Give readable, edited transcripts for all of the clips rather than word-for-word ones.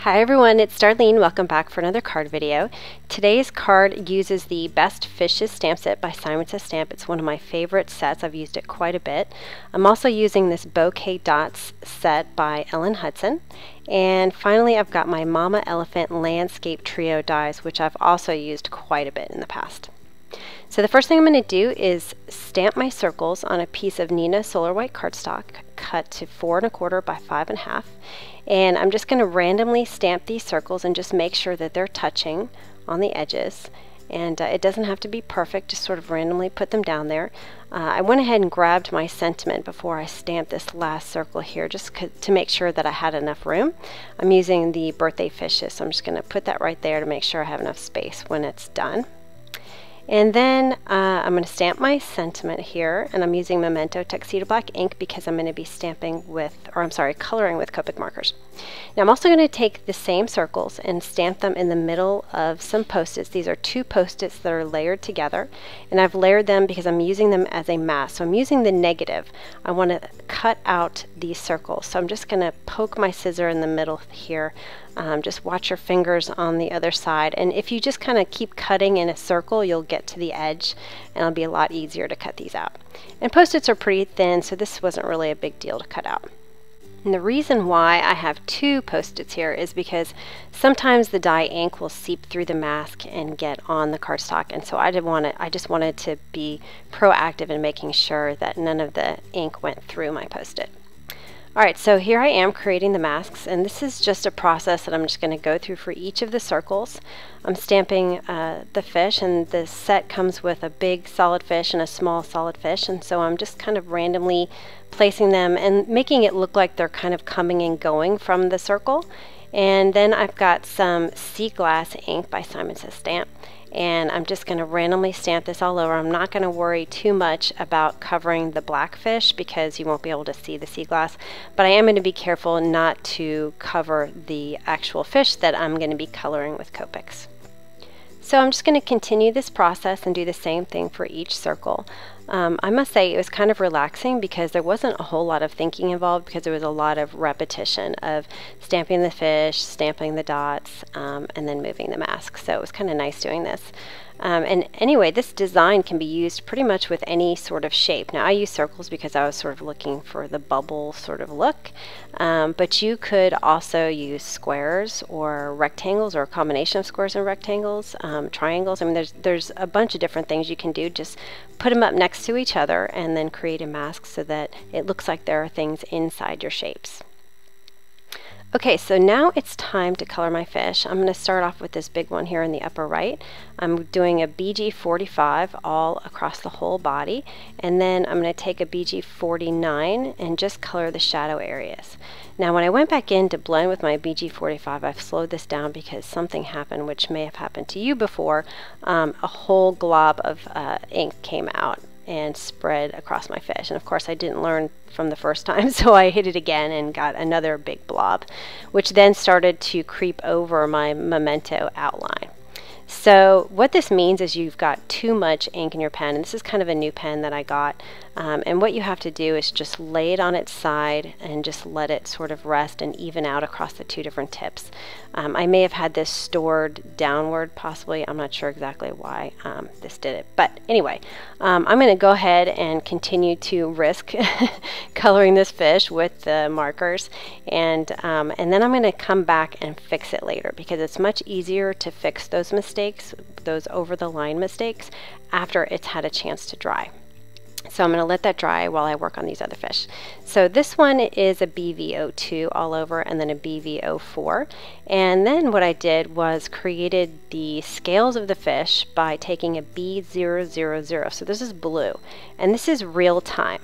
Hi everyone, it's Darlene. Welcome back for another card video. Today's card uses the Best Fishes stamp set by Simon Says Stamp. It's one of my favorite sets. I've used it quite a bit. I'm also using this Bouquet Dots set by Ellen Hudson. And finally, I've got my Mama Elephant Landscape Trio dies, which I've also used quite a bit in the past. So the first thing I'm going to do is stamp my circles on a piece of Neenah Solar White cardstock cut to 4 1/4 by 5 1/2. And I'm just going to randomly stamp these circles and just make sure that they're touching on the edges. And it doesn't have to be perfect, just sort of randomly put them down there. I went ahead and grabbed my sentiment before I stamped this last circle here, just to make sure that I had enough room. I'm using the Birthday Fishes, so I'm just going to put that right there to make sure I have enough space when it's done. And then I'm going to stamp my sentiment here, and I'm using Memento Tuxedo Black ink because I'm going to be stamping with, coloring with Copic markers. Now I'm also going to take the same circles and stamp them in the middle of some Post-its. These are 2 Post-its that are layered together, and I've layered them because I'm using them as a mask. So I'm using the negative. I want to cut out these circles. So I'm just going to poke my scissor in the middle here. Just watch your fingers on the other side, and if you just kind of keep cutting in a circle, you'll get to the edge and it'll be a lot easier to cut these out. And Post-its are pretty thin, so this wasn't really a big deal to cut out. And the reason why I have 2 Post-its here is because sometimes the dye ink will seep through the mask and get on the cardstock, and so I just wanted to be proactive in making sure that none of the ink went through my Post-it. Alright, so here I am creating the masks, and this is just a process that I'm just going to go through for each of the circles. I'm stamping the fish, and the set comes with a big solid fish and a small solid fish, and so I'm just kind of randomly placing them and making it look like they're kind of coming and going from the circle. And then I've got some Sea Glass ink by Simon Says Stamp, and I'm just going to randomly stamp this all over. I'm not going to worry too much about covering the black fish because you won't be able to see the sea glass, but I am going to be careful not to cover the actual fish that I'm going to be coloring with Copics. So I'm just going to continue this process and do the same thing for each circle. I must say it was kind of relaxing because there wasn't a whole lot of thinking involved, because there was a lot of repetition of stamping the fish, stamping the dots, and then moving the mask. So it was kind of nice doing this. And anyway, this design can be used pretty much with any sort of shape. Now I use circles because I was sort of looking for the bubble sort of look, but you could also use squares or rectangles, or a combination of squares and rectangles, triangles. I mean, there's a bunch of different things you can do. Just put them up next to each other and then create a mask so that it looks like there are things inside your shapes. Okay, so now it's time to color my fish. I'm going to start off with this big one here in the upper right. I'm doing a BG45 all across the whole body, and then I'm going to take a BG49 and just color the shadow areas. Now when I went back in to blend with my BG45, I've slowed this down because something happened, which may have happened to you before. A whole glob of ink came out and spread across my fish, and of course I didn't learn from the first time, so I hit it again and got another big blob, which then started to creep over my Memento outline. So what this means is you've got too much ink in your pen, and this is kind of a new pen that I got, and what you have to do is just lay it on its side and just let it sort of rest and even out across the 2 different tips. I may have had this stored downward possibly. I'm not sure exactly why this did it, but anyway, I'm going to go ahead and continue to risk coloring this fish with the markers, and then I'm going to come back and fix it later, because it's much easier to fix those mistakes, those over the line mistakes, after it's had a chance to dry. So I'm going to let that dry while I work on these other fish. So this one is a BV02 all over, and then a BV04. And then what I did was created the scales of the fish by taking a B000. So this is blue, and this is real time.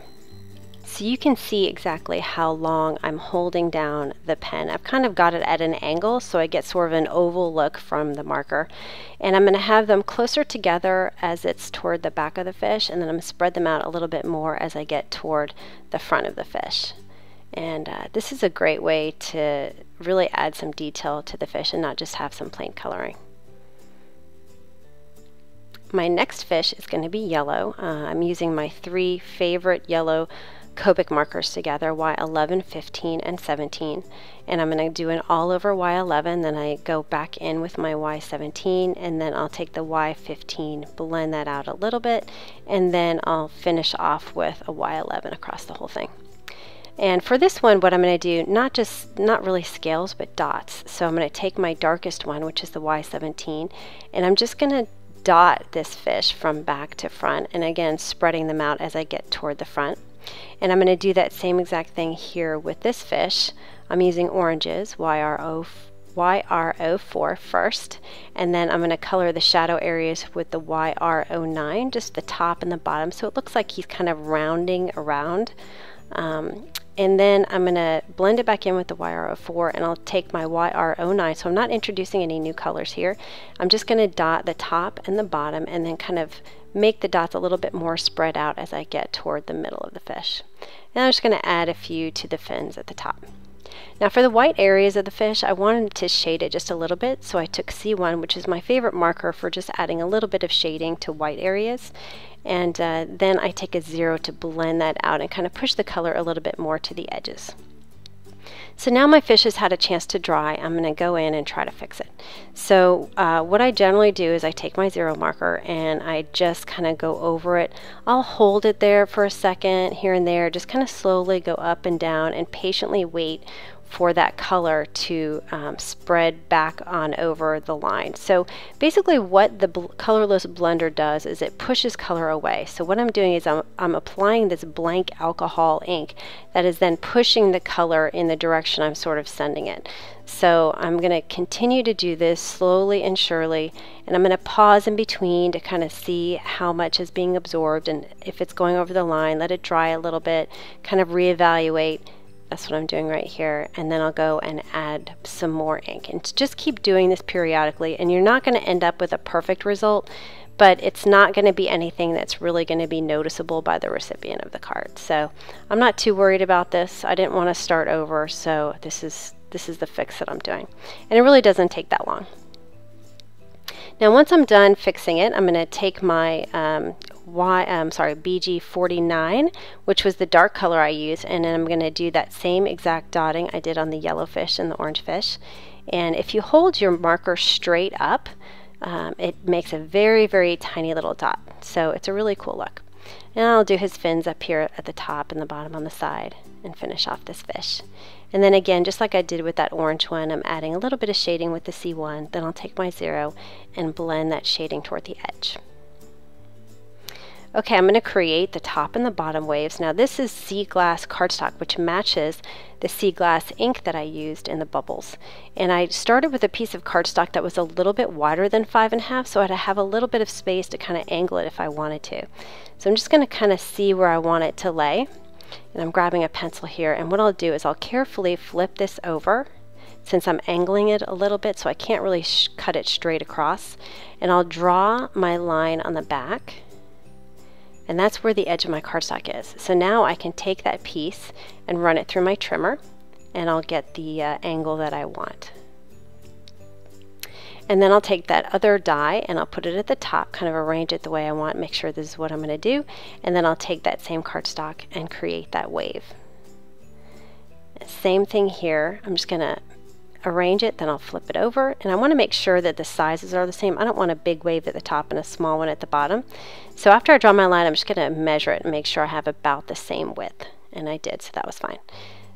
So you can see exactly how long I'm holding down the pen. I've kind of got it at an angle so I get sort of an oval look from the marker. And I'm going to have them closer together as it's toward the back of the fish, and then I'm going to spread them out a little bit more as I get toward the front of the fish. And this is a great way to really add some detail to the fish and not just have some plain coloring. My next fish is going to be yellow. I'm using my 3 favorite yellow Copic markers together, Y11, 15, and 17. And I'm going to do an all over Y11, then I go back in with my Y17, and then I'll take the Y15, blend that out a little bit, and then I'll finish off with a Y11 across the whole thing. And for this one, what I'm going to do, not really scales, but dots. So I'm going to take my darkest one, which is the Y17, and I'm just going to dot this fish from back to front, and again, spreading them out as I get toward the front. And I'm going to do that same exact thing here with this fish. I'm using oranges, YR04 first, and then I'm going to color the shadow areas with the YR09, just the top and the bottom, so it looks like he's kind of rounding around. And then I'm going to blend it back in with the YR04, and I'll take my YR09, so I'm not introducing any new colors here. I'm just going to dot the top and the bottom, and then kind of make the dots a little bit more spread out as I get toward the middle of the fish. And I'm just going to add a few to the fins at the top. Now for the white areas of the fish, I wanted to shade it just a little bit, so I took C1, which is my favorite marker for just adding a little bit of shading to white areas. And then I take a 0 to blend that out and kind of push the color a little bit more to the edges. So now my fish has had a chance to dry, I'm going to go in and try to fix it. So what I generally do is I take my 0 marker and I just kind of go over it. I'll hold it there for a second here and there, just kind of slowly go up and down and patiently wait for that color to spread back on over the line. So basically what the colorless blender does is it pushes color away. So what I'm doing is I'm applying this blank alcohol ink that is then pushing the color in the direction I'm sort of sending it. So I'm going to continue to do this slowly and surely, and I'm going to pause in between to kind of see how much is being absorbed, and if it's going over the line, let it dry a little bit, kind of reevaluate. That's what I'm doing right here, and then I'll go and add some more ink, and just keep doing this periodically, and you're not going to end up with a perfect result, but it's not going to be anything that's really going to be noticeable by the recipient of the card. So I'm not too worried about this. I didn't want to start over, so this is the fix that I'm doing, and it really doesn't take that long. Now once I'm done fixing it, I'm going to take my BG49, which was the dark color I used, and then I'm going to do that same exact dotting I did on the yellow fish and the orange fish. And if you hold your marker straight up, it makes a very, very tiny little dot. So it's a really cool look. And I'll do his fins up here at the top and the bottom on the side and finish off this fish. And then again, just like I did with that orange one, I'm adding a little bit of shading with the C1. Then I'll take my 0 and blend that shading toward the edge. Okay, I'm going to create the top and the bottom waves. Now this is sea glass cardstock, which matches the sea glass ink that I used in the bubbles. And I started with a piece of cardstock that was a little bit wider than 5.5, so I'd have a little bit of space to kind of angle it if I wanted to. So I'm just going to kind of see where I want it to lay. And I'm grabbing a pencil here, and what I'll do is I'll carefully flip this over since I'm angling it a little bit, so I can't really cut it straight across. And I'll draw my line on the back, and that's where the edge of my cardstock is. So now I can take that piece and run it through my trimmer, and I'll get the angle that I want. And then I'll take that other die and I'll put it at the top, kind of arrange it the way I want, make sure this is what I'm going to do, and then I'll take that same cardstock and create that wave. Same thing here. I'm just going to arrange it, then I'll flip it over, and I want to make sure that the sizes are the same. I don't want a big wave at the top and a small one at the bottom. So after I draw my line, I'm just going to measure it and make sure I have about the same width, and I did, so that was fine.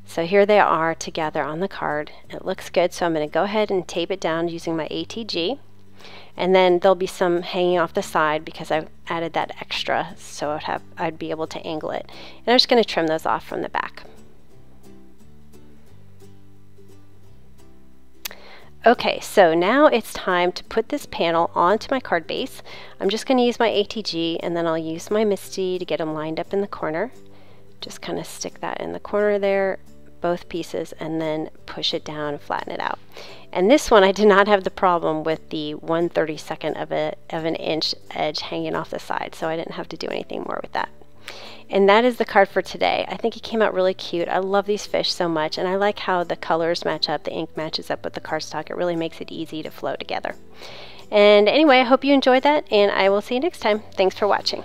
So here they are together on the card. It looks good, so I'm going to go ahead and tape it down using my ATG, and then there'll be some hanging off the side because I added that extra, so I'd be able to angle it. And I'm just going to trim those off from the back. Okay, so now it's time to put this panel onto my card base. I'm just going to use my ATG, and then I'll use my MISTI to get them lined up in the corner. Just kind of stick that in the corner there, both pieces, and then push it down and flatten it out. And this one I did not have the problem with the 1/32 of an inch edge hanging off the side, so I didn't have to do anything more with that. And that is the card for today. I think it came out really cute. I love these fish so much, and I like how the colors match up, the ink matches up with the cardstock. It really makes it easy to flow together. And anyway, I hope you enjoyed that, and I will see you next time. Thanks for watching.